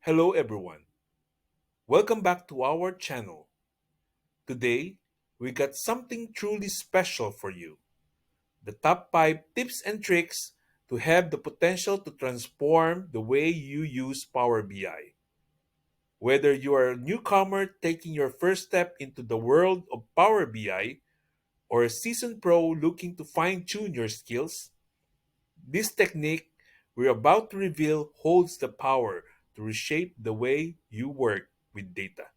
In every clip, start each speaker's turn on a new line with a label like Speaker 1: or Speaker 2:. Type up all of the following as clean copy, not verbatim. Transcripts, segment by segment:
Speaker 1: Hello everyone. Welcome back to our channel. Today, we got something truly special for you. The top 5 tips and tricks to have the potential to transform the way you use Power BI. Whether you are a newcomer taking your first step into the world of Power BI or a seasoned pro looking to fine-tune your skills, this technique we're about to reveal holds the power to reshape the way you work with data.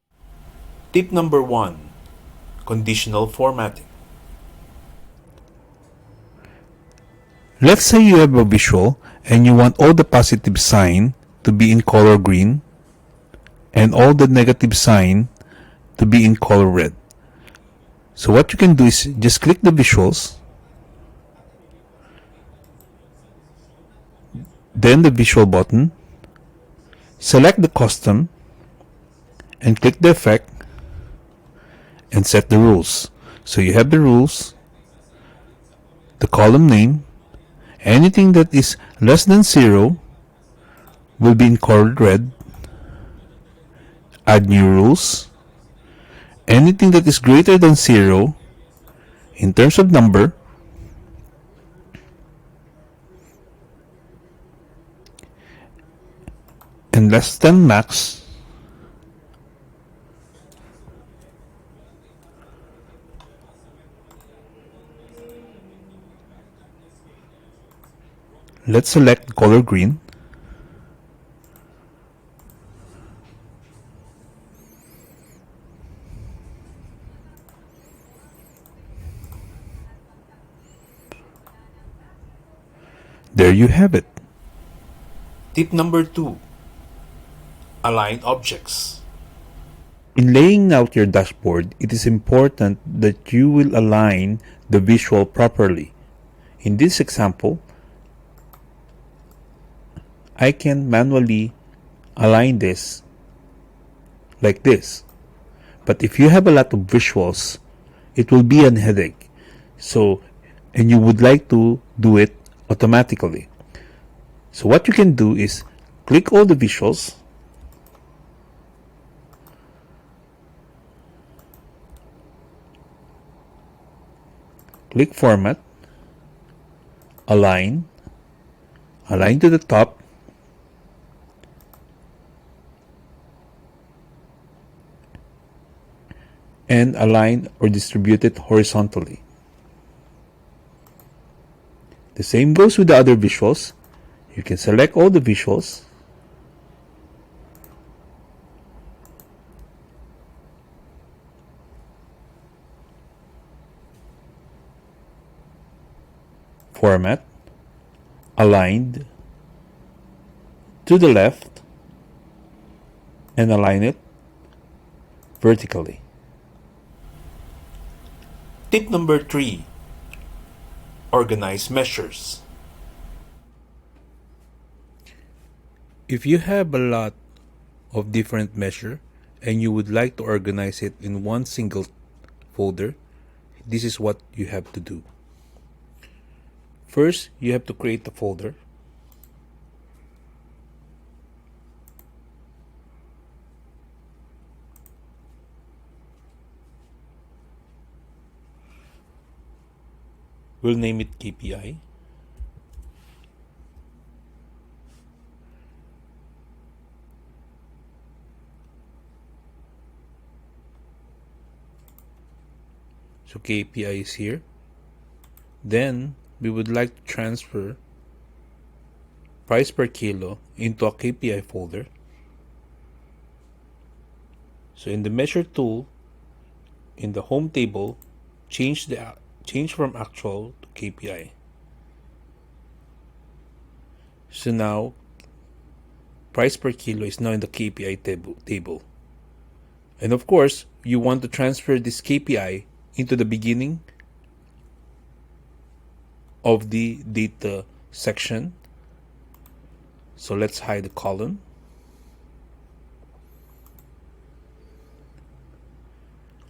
Speaker 1: Tip number 1: Conditional formatting.
Speaker 2: Let's say you have a visual and you want all the positive sign to be in color green and all the negative sign to be in color red. So what you can do is just click the visuals, then the visual button, select the custom and click the effect and set the rules. So you have the rules, the column name, anything that is less than 0 will be in colored red, add new rules, anything that is greater than 0 in terms of number, and less than max, let's select color green. There you have it.
Speaker 1: Tip number 2: Align objects.
Speaker 2: In laying out your dashboard, it is important that you will align the visual properly. In this example, I can manually align this like this. But if you have a lot of visuals, it will be a headache. So, and you would like to do it automatically. So what you can do is click all the visuals, click format, align, align to the top, and align or distribute it horizontally. The same goes with the other visuals. You can select all the visuals, format, aligned to the left, and align it vertically.
Speaker 1: Tip number 3: Organize measures.
Speaker 2: If you have a lot of different measure and you would like to organize it in one single folder, this is what you have to do. First, you have to create a folder. We'll name it KPI. So KPI is here. Then we would like to transfer price per kilo into a KPI folder. So in the measure tool, in the home table, change from actual to KPI. So now price per kilo is now in the KPI table. And of course, you want to transfer this KPI into the beginning of the data section. So let's hide the column.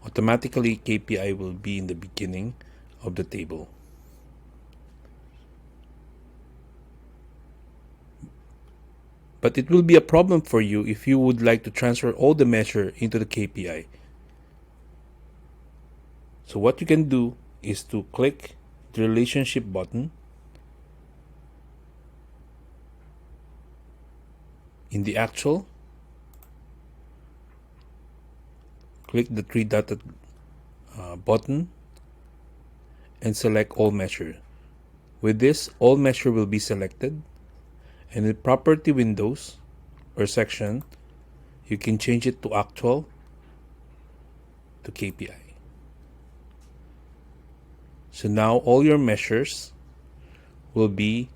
Speaker 2: Automatically, KPI will be in the beginning of the table. But it will be a problem for you if you would like to transfer all the measure into the KPI. So what you can do is to click the relationship button in the actual, click the three dotted button and select all measure. With this, all measure will be selected, and in property windows or section, you can change it to actual to KPI. So now all your measures will be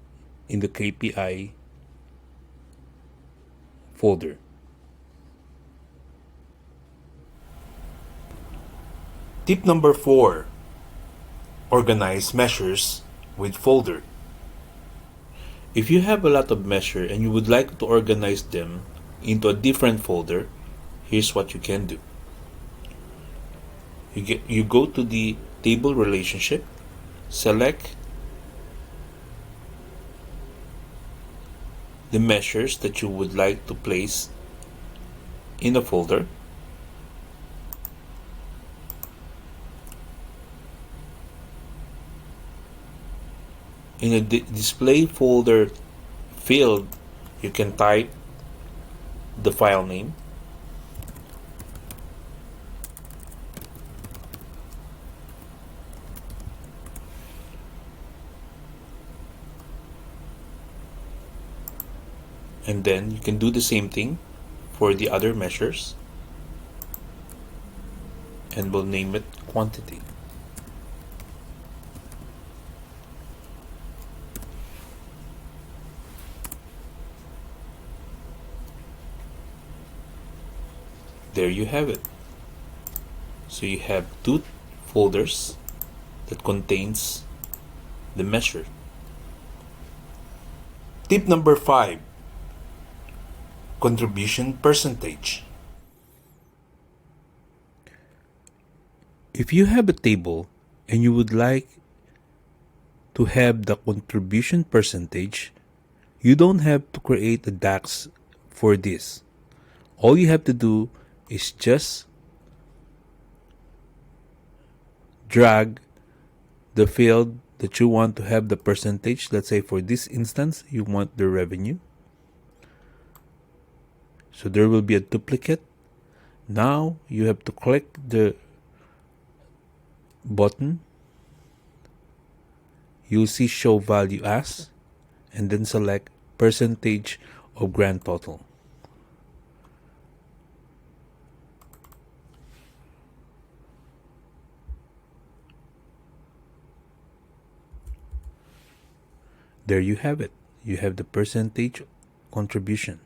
Speaker 2: in the KPI folder.
Speaker 1: Tip number 4. Organize measures with folder. If you have a lot of measure and you would like to organize them into a different folder, here's what you can do. You go to the table relationship, select the measures that you would like to place in a folder. In a display folder field, you can type the file name, and then you can do the same thing for the other measures, and we'll name it quantity. There you have it. So you have two folders that contains the measure. Tip number 5. Contribution percentage.
Speaker 2: If you have a table and you would like to have the contribution percentage, you don't have to create a DAX for this. All you have to do is just drag the field that you want to have the percentage. Let's say for this instance, you want the revenue. So there will be a duplicate. Now you have to click the button. You'll see show value as, and then select percentage of grand total. There you have it. You have the percentage contribution.